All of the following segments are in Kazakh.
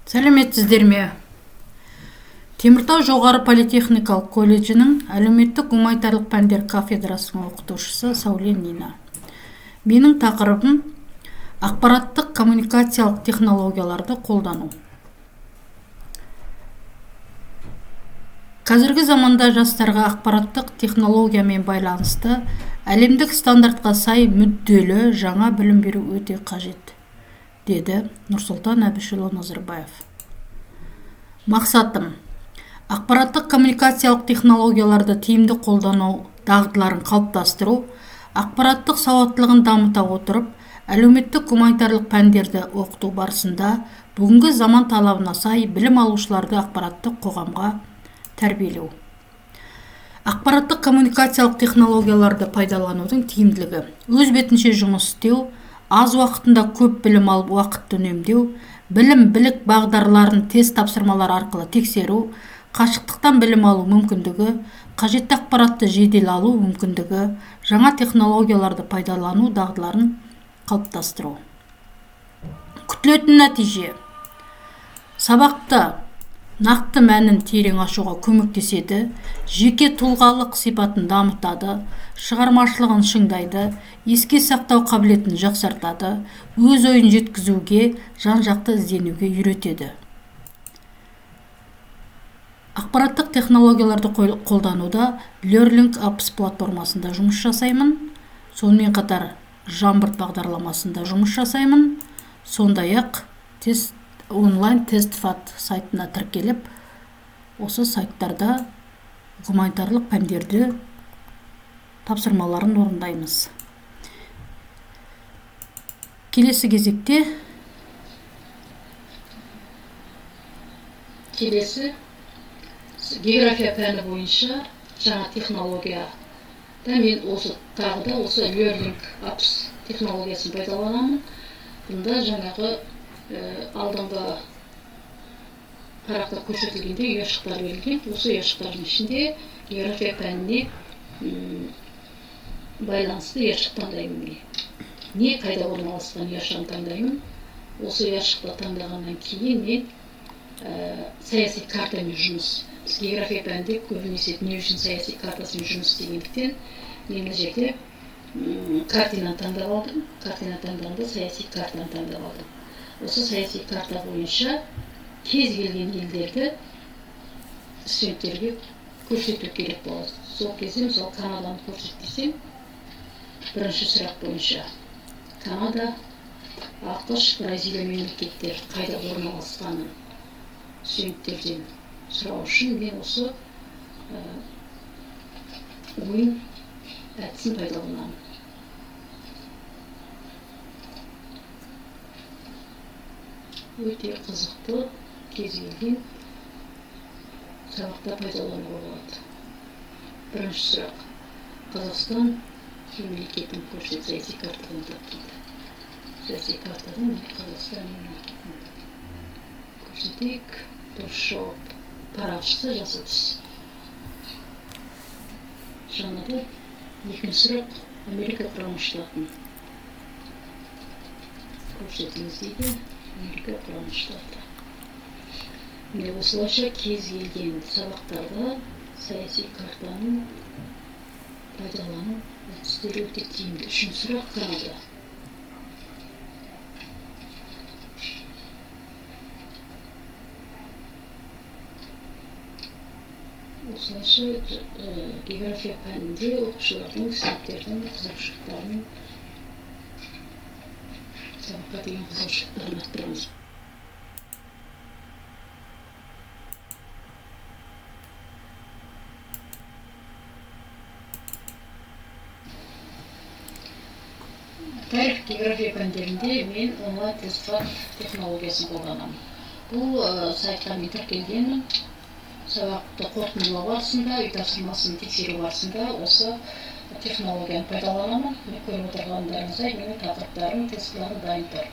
Сәлеметсіздер ме? Теміртау жоғары политехникалық колледжінің әлеуметтік гуманитарлық пәндер кафедрасының оқытушысы Сауле Нина. Менің тақырыбым ақпараттық коммуникациялық технологияларды қолдану. Қазіргі заманда жастарға ақпараттық технологиямен байланысты әлемдік стандартқа сай мүдделі жаңа білім беру өте қажет, деді Нұрсұлтан Әбішұлы Назарбаев. Мақсатым ақпараттық коммуникациялық технологияларды тиімді қолдану дағдыларын қалыптастыру, ақпараттық сауаттылығын дамыта отырып, әлеуметтік гуманитарлық пәндерді оқыту барысында бүгінгі заман талабына сай білім алушыларды ақпараттық қоғамға тәрбиелеу. Ақпараттық коммуникациялық технологияларды пайдаланудың тиімділігі: өз бетінше жұмыс істеу, аз уақытында көп білім алып уақытты үнемдеу, білім-білік бағдарларын тест тапсырмалар арқылы тексеру, қашықтықтан білім алу мүмкіндігі, қажетті ақпаратты жедел алу мүмкіндігі, жаңа технологияларды пайдалану дағдыларын қалыптастыру. Күтілетін нәтиже: сабақты нақты мәнін терең ашуға көмектеседі, жеке тұлғалық сипатын дамытады, шығармашылығын шыңдайды, еске сақтау қабілетін жақсартады, өз ойын жеткізуге, жан-жақты ізденуге үйретеді. Ақпараттық технологияларды қолдануда Learning Apps платформасында жұмыс жасаймын. Сонымен қатар Жамбырт бағдарламасында жұмыс жасаймын. Сондай-ақ онлайн тестфат сайтына тіркеліп, осы сайттарда гуманитарлық пәндерді тапсырмаларын орындаймыз. Келесі кезекте география пәні бойынша жаңа технология. Мен тағы да осы Learning Apps технологиясын пайдаланамын. Бұнда жаңағы алдыңғы парақта көрсетілгенде ұяшықтар берілген. Осы ұяшықтардың ішінде география пәніне байланысты ұяшық таңдаймын. Не қайда орналасқан ұяшығын таңдаймын. Осы ұяшықты таңдағаннан кейін мен саяси картамен жұмыс. Біз география пәнінде көбінесе не үшін саяси картасымен жұмыс істегендіктен мен мына жерде картинаны таңдап алдым. Картинаны таңдағанда саяси картаны таңдап алдым. Осы саяси карта бойынша кез келген елдерді студенттерге көрсету керек болады. Сол кезде мысалы Канаданы көрсетсем, бірінші сұрақ бойынша Канада, ақш, Бразилия мемлекеттері қайда орналасқанын студенттерден сұрау үшін мен осы ойын әдісін пайдаланамын. Өте қызықты, кез келген сабақта пайдалануға болады. Бірінші сұрақ: Қазақстан мемлекетін көрсет, саяси картадан тапты. Саяси картадан Қазақстан мемлекетін көрсетейік. Дұрыс жауап парақшасы жасыл түс. Жаңада екінші сұрақ: Америка құрама штатын көрсетіңіз дейді. Америка құрама штаты. Мен осылайша кез келген сабақтарда саяси картаны пайдалану әдістері өте тиімді. Үшінші сұрақ: Канада. Осылайша география пәнінде оқушылардың, студенттердің қызығушылықтарын, сабаққа деген қызығушылықтарын арттырамыз. Тарих география пәндерінде мен онлайн тестфат технологиясын қолданамын. Бұл сайтқа мен тіркелгенмін. Сабақты қорытындылау барысында, үй тапсырмасын тексеру барысында осы технологияны пайдаланамын. Мен көріп отырғандарыңыздай, менің тақырыптарым, тестілері дайын тұр.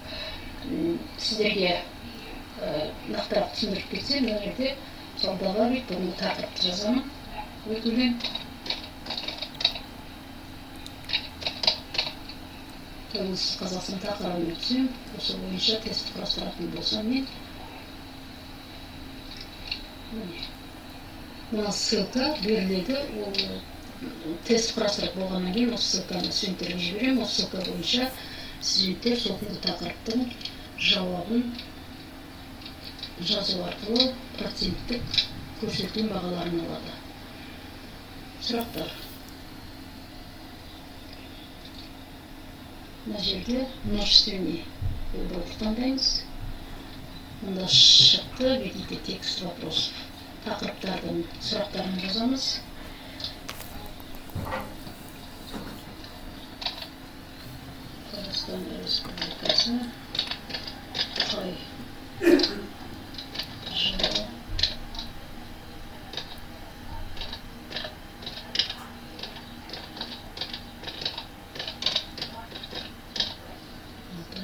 Сіздерге нақтырақ түсіндіріп кетсем, мына жерде добавить бүгінгі тақырыпты жазамын. Өтілген тәуелсіз Қазақстан тақырыбын өтсем, осы бойынша тест құрастыратын болсам, мен мына ссылка беріледі, ол тест құрастырып болғаннан кейін осы ссылканы студенттерге жіберемін. Осы ссылка бойынша студенттер сол күнгі тақырыптың жауабын жазу арқылы проценттік көрсетілген бағаларын алады. Сұрақтар. Мына жерде множественный уборку таңдаймыз. Мында шықты, введите текст вопросов. Тақырыптардың сұрақтарын жазамыз. Қазақстан Республикасы қай жылы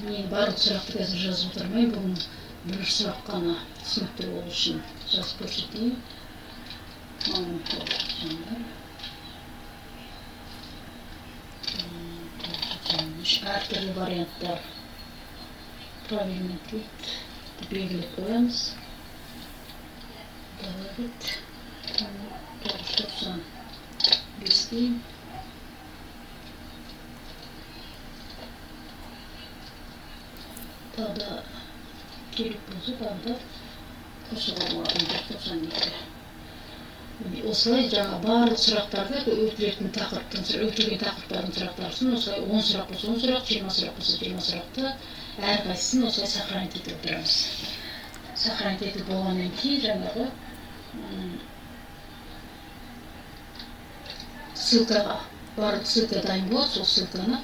мен барлық сұрақты қазір жазып отырмайын, бүгін бір сұрақ қана түсінікті болу үшін жазып көрсетейін. Әртүрлі варианттар правильный ответ белгілеп қоямыз. Добавить 995 тағы керек болса тағы да қосуға болады 92. Осылай жаңа барлық сұрақтарды өтілген тақырыптардың сұрақтарын осылай 10 сұрақ болса 10 сұрақ, 20 сұрақ болса 20 сұрақты әрқайсысын осылай сохранить етіп отырамыз. Сохранить етіп болғаннан кейін жаңағы ссылкаға барлық ссылка дайын болады, сол ссылканы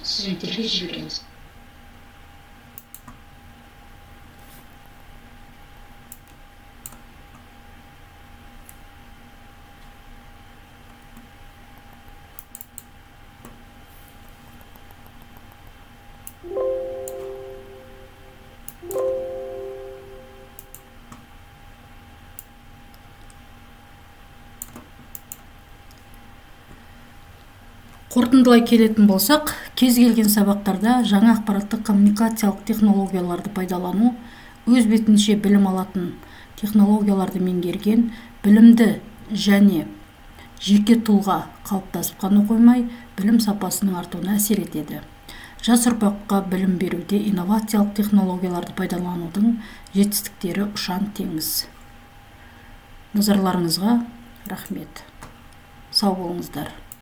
студенттерге жібереміз. Қорытындылай келетін болсақ, кез келген сабақтарда жаңа ақпараттық коммуникациялық технологияларды пайдалану, өз бетінше білім алатын технологияларды меңгерген, білімді және жеке тұлға қалыптасып қана қоймай, білім сапасының артуына әсер етеді. Жас ұрпаққа білім беруде инновациялық технологияларды пайдаланудың жетістіктері ұшан теңіз. Назарларыңызға рахмет. Сау болыңыздар.